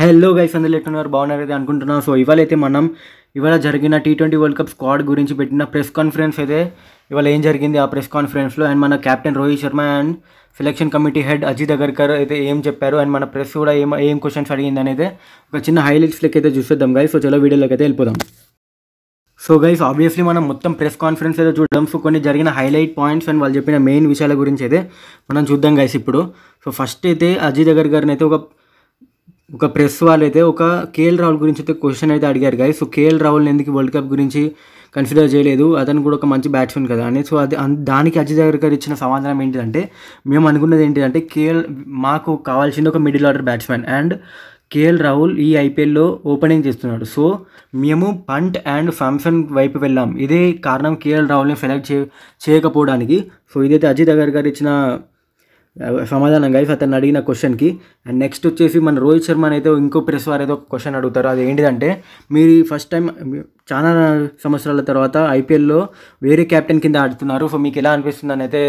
Hello guys, అందరూ ఎట్టున్నారు? బాగున్నారైతే అనుకుంటున్నాను. So ఇవాళైతే మనం ఇవాళ జరిగిన T20 వరల్డ్ కప్ స్క్వాడ్ గురించి పెట్టిన ప్రెస్ కాన్ఫరెన్స్ అయితే ఇవాళ ఏం జరిగింది ఆ ప్రెస్ కాన్ఫరెన్స్లో, అండ్ మన captain Rohit Sharma and selection committee head Ajit Agarkar అయితే ఏం చెప్పారు, అండ్ మన ప్రెస్ కూడా ఏం క్వశ్చన్స్ అడిగింది అనేది ఒక చిన్న హైలైట్స్ లెక్క అయితే చూసేద్దాం గైస్. సో చలో వీడియోలోకి అయితే వెళ్ళిపోదాం. సో గైస్, ఆబ్వియస్లీ మనం మొత్తం ప్రెస్ కాన్ఫరెన్స్ అయితే చూద్దాం. సో కొన్ని జరిగిన హైలైట్ పాయింట్స్ అండ్ వాళ్ళు చెప్పిన మెయిన్ విషయాల గురించి అయితే మనం చూద్దాం గైస్ ఇప్పుడు. సో ఫస్ట్ అయితే అజిత్ అగర్కర్ని అయితే ఒక ప్రెస్ వాళ్ళు అయితే ఒక కేఎల్ రాహుల్ గురించి అయితే క్వశ్చన్ అయితే అడిగారు గైస్. సో కేఎల్ రాహుల్ని ఎందుకు వరల్డ్ కప్ గురించి కన్సిడర్ చేయలేదు, అతను కూడా ఒక మంచి బ్యాట్స్మెన్ కదా అని. సో దానికి అజిత్ అగర్కర్ ఇచ్చిన సమాధానం ఏంటిదంటే, మేము అనుకున్నది ఏంటిదంటే మాకు కావాల్సింది ఒక middle order batsmen, and KL Rahul ఈ ఐపీఎల్లో ఓపెనింగ్ చేస్తున్నాడు. సో మేము పంట్ అండ్ ఫామ్సన్ వైపు వెళ్ళాం. ఇదే కారణం కేఎల్ రాహుల్ని సెలెక్ట్ చేయకపోవడానికి. సో ఇదైతే అజిత్ అగర్కర్ ఇచ్చిన సమాధానం గైస్ అతను అడిగిన క్వశ్చన్కి. అండ్ నెక్స్ట్ వచ్చేసి మన రోహిత్ శర్మ అయితే ఇంకో ప్రెస్ వారు ఏదో ఒక క్వశ్చన్ అడుగుతారు. అది ఏంటిదంటే, మీరు ఫస్ట్ టైం చాలా సంవత్సరాల తర్వాత ఐపీఎల్లో వేరే కెప్టెన్ కింద ఆడుతున్నారు, సో మీకు ఎలా అనిపిస్తుంది అని అయితే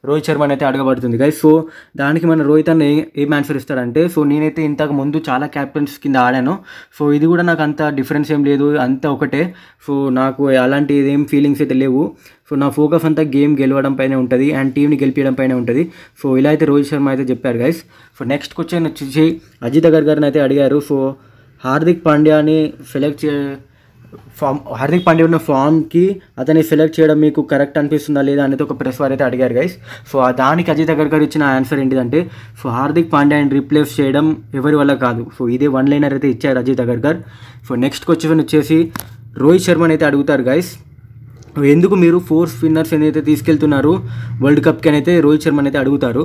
రోహిత్ శర్మ అయితే అడగబడుతుంది గైస్. సో దానికి మన రోహిత్ అన్న ఏం ఆన్సర్ ఇస్తాడంటే, సో నేనైతే ఇంతకు ముందు చాలా క్యాప్టెన్స్ కింద ఆడాను, సో ఇది కూడా నాకు అంత డిఫరెన్స్ ఏం లేదు, అంత ఒకటే. సో నాకు అలాంటి ఏం ఫీలింగ్స్ అయితే లేవు. సో నా ఫోకస్ అంతా గేమ్ గెలవడం పైన ఉంటుంది అండ్ టీంని గెలిపించడం పైన ఉంటుంది. సో ఇలా అయితే రోహిత్ శర్మ అయితే చెప్పారు గైస్. సో నెక్స్ట్ క్వశ్చన్ వచ్చేసి అజిత్ అగర్కర్ని అయితే అడిగారు. సో హార్దిక్ పాండ్యాని హార్దిక్ పాండ్యా ఉన్న ఫామ్కి అతన్ని సెలెక్ట్ చేయడం మీకు కరెక్ట్ అనిపిస్తుందా లేదా అనేది ఒక ప్రెస్ వారు అయితే అడిగారు గైస్. సో దానికి అజిత్ అగర్కర్ ఇచ్చిన ఆన్సర్ ఏంటిదంటే, సో హార్దిక్ పాండ్యాని రీప్లేస్ చేయడం ఎవరి వల్ల కాదు. సో ఇదే వన్ లైనర్ అయితే ఇచ్చారు Ajit Agarkar. So next question వచ్చేసి రోహిత్ శర్మని అయితే అడుగుతారు గైస్, ఎందుకు మీరు 4 స్పిన్నర్స్ ఏదైతే తీసుకెళ్తున్నారు వరల్డ్ కప్కి అని అయితే రోహిత్ శర్మని అయితే అడుగుతారు.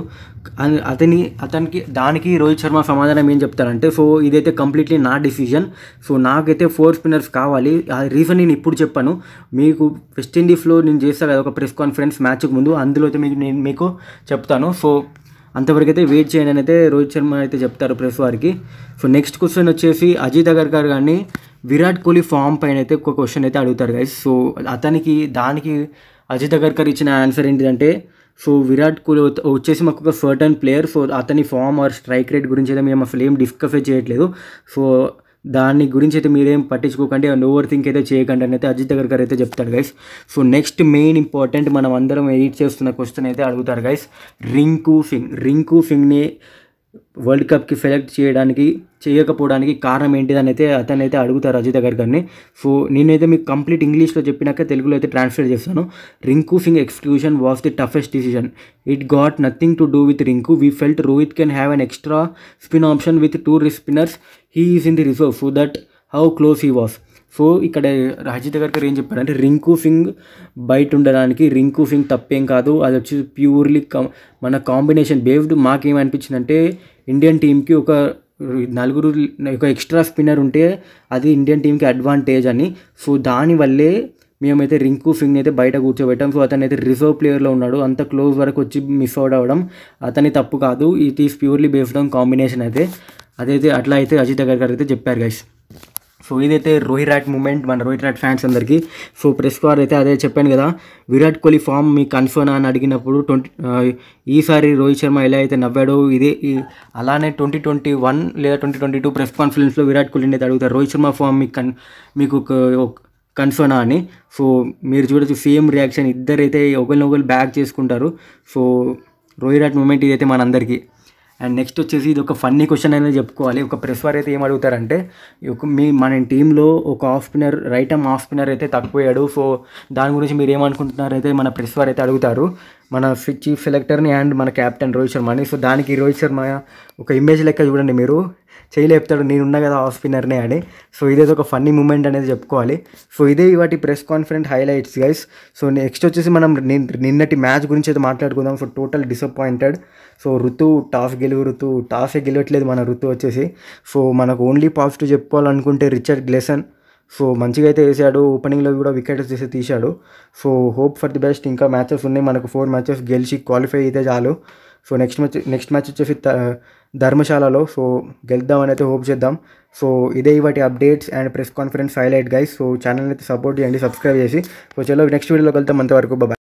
దానికి రోహిత్ శర్మ సమాధానం ఏం చెప్తారంటే, సో ఇదైతే కంప్లీట్లీ నా డిసిజన్, సో నాకైతే 4 స్పిన్నర్స్ కావాలి. ఆ రీజన్ నేను ఇప్పుడు చెప్పాను, మీకు వెస్టిండీస్లో నేను చేస్తాను కదా ఒక ప్రెస్ కాన్ఫరెన్స్ మ్యాచ్కి ముందు, అందులో అయితే నేను మీకు చెప్తాను. సో అంతవరకు అయితే వెయిట్ చేయండి అని అయితే రోహిత్ శర్మ అయితే చెప్తారు ప్రెస్ వారికి. సో నెక్స్ట్ క్వశ్చన్ వచ్చేసి అజిత్ అగర్కర్ కానీ విరాట్ కోహ్లీ ఫామ్ పైన అయితే ఒక క్వశ్చన్ అయితే అడుగుతారు గైస్. సో దానికి అజిత్ అగర్కర్ ఇచ్చిన ఆన్సర్ ఏంటిదంటే, సో విరాట్ కోహ్లీ వచ్చేసి మాకు ఒక సర్టన్ ప్లేయర్, సో అతని ఫామ్ ఆర్ స్ట్రైక్ రేట్ గురించి అయితే మేము అసలు ఏం డిస్కస్ చేయట్లేదు, సో దాని గురించి అయితే మీరేం పట్టించుకోకండి అండ్ ఓవర్ థింక్ అయితే చేయకండి అని అయితే అజిత్ అగర్కర్ అయితే చెప్తాడు guys. So next main important మనం అందరం ఎడిట్ చేస్తున్న క్వశ్చన్ అయితే అడుగుతారు గైస్, రింకు సింగ్ని వరల్డ్ కప్కి సెలెక్ట్ చేయకపోవడానికి కారణం ఏంటిదని అయితే అతనైతే అడుగుతారు అజిత్ అగర్కర్ని. సో నేనైతే మీకు కంప్లీట్ ఇంగ్లీష్లో చెప్పినాక తెలుగులో అయితే ట్రాన్స్లేట్ చేస్తాను. Rinku Singh exclusion was the toughest decision. It got nothing to do with Rinku. We felt Rohit can have an extra spin option with 2 spinners. He is in the reserve, so that how close he was. So ఇక్కడ అజిత్ అగర్కర్ ఏం చెప్పారంటే, రింకు సింగ్ బయట ఉండడానికి రింకు సింగ్ తప్పేం కాదు, అది వచ్చి purely మన కాంబినేషన్ బేస్డ్. మాకేమనిపించిందంటే, ఇండియన్ టీంకి ఒక ఎక్స్ట్రా స్పిన్నర్ ఉంటే అది ఇండియన్ టీంకి అడ్వాంటేజ్ అని. సో దానివల్లే మేమైతే రింకు సింగ్ని అయితే బయట కూర్చోబెట్టాం. సో అతను అయితే రిజర్వ్ ప్లేయర్లో ఉన్నాడు, అంత క్లోజ్ వరకు వచ్చి మిస్ అవుట్ అవ్వడం అతని తప్పు కాదు, it is purely based on combination అయితే. అదైతే అట్లా అయితే అజిత్ అగర్కర్ అయితే చెప్పారు గైస్. సో ఇదైతే రోహిత్ మూమెంట్ మన రోహిత్ ఫ్యాన్స్ అందరికీ. సో ప్రెస్ వార్ అయితే అదే చెప్పాను కదా, విరాట్ కోహ్లీ ఫామ్ మీ కన్ఫర్మ్ అని అడిగినప్పుడు ఈసారి రోహిత్ శర్మ ఎలా అయితే నవ్వాడో అలానే 2021 లేదా 2022 ప్రెస్ కాన్ఫరెన్స్లో విరాట్ కోహ్లీని అయితే అడుగుతారు, రోహిత్ శర్మ ఫామ్ మీకు కన్ఫర్మ్ అని. సో మీరు చూడొచ్చు సేమ్ రియాక్షన్, ఇద్దరైతే ఒకరినొకరు బ్యాక్ చేసుకుంటారు. సో రోహిత్ మూమెంట్ ఇదైతే మనందరికీ. అండ్ నెక్స్ట్ వచ్చేసి ఇది ఒక ఫన్నీ క్వశ్చన్ అనేది చెప్పుకోవాలి. ఒక ప్రెస్ వారు అయితే ఏం అడుగుతారంటే, మన టీంలో ఒక రైట్ ఆర్మ్ ఆఫ్ స్పిన్నర్ అయితే తక్కువయ్యాడు, సో దాని గురించి మీరు ఏమనుకుంటున్నారు అయితే మన ప్రెస్ వారు అయితే అడుగుతారు మన చీఫ్ సెలెక్టర్ని అండ్ మన కెప్టెన్ రోహిత్ శర్మని. సో దానికి రోహిత్ శర్మ ఒక ఇమేజ్ లెక్క చూడండి, మీరు చేయలేపుతాడు నేనున్నా కదా ఆఫ్ స్పిన్నర్నే అని. సో ఇదేదో ఒక ఫన్నీ మూమెంట్ అనేది చెప్పుకోవాలి. సో ఇదే వాటి press conference highlights guys. So next వచ్చేసి మనం నిన్నటి మ్యాచ్ గురించి అయితే మాట్లాడుకుందాం. So total disappointed. సో టాసే గెలవట్లేదు మన ఋతు వచ్చేసి. సో మనకు ఓన్లీ పాజిటివ్ చెప్పుకోవాలనుకుంటే రిచర్డ్ గ్లేసన్ సో మంచిగా అయితే వేసాడు, ఓపెనింగ్లో కూడా వికెట్స్ చేసి తీశాడు. So hope for the best, ఇంకా మ్యాచెస్ ఉన్నాయి మనకు, 4 మ్యాచెస్ గెలిచి క్వాలిఫై అయితే చాలు. సో నెక్స్ట్ మ్యాచ్ వచ్చేసి ధర్మశాలలో, సో గెలుద్దామని అయితే హోప్ చేద్దాం. సో ఇదే వాటి updates and press conference highlight guys. So channel అయితే సపోర్ట్ చేయండి, సబ్స్క్రైబ్ చేసి. సో చలో నెక్స్ట్ వీడియోలో వెళ్తాం, అంతవరకు బాయ్.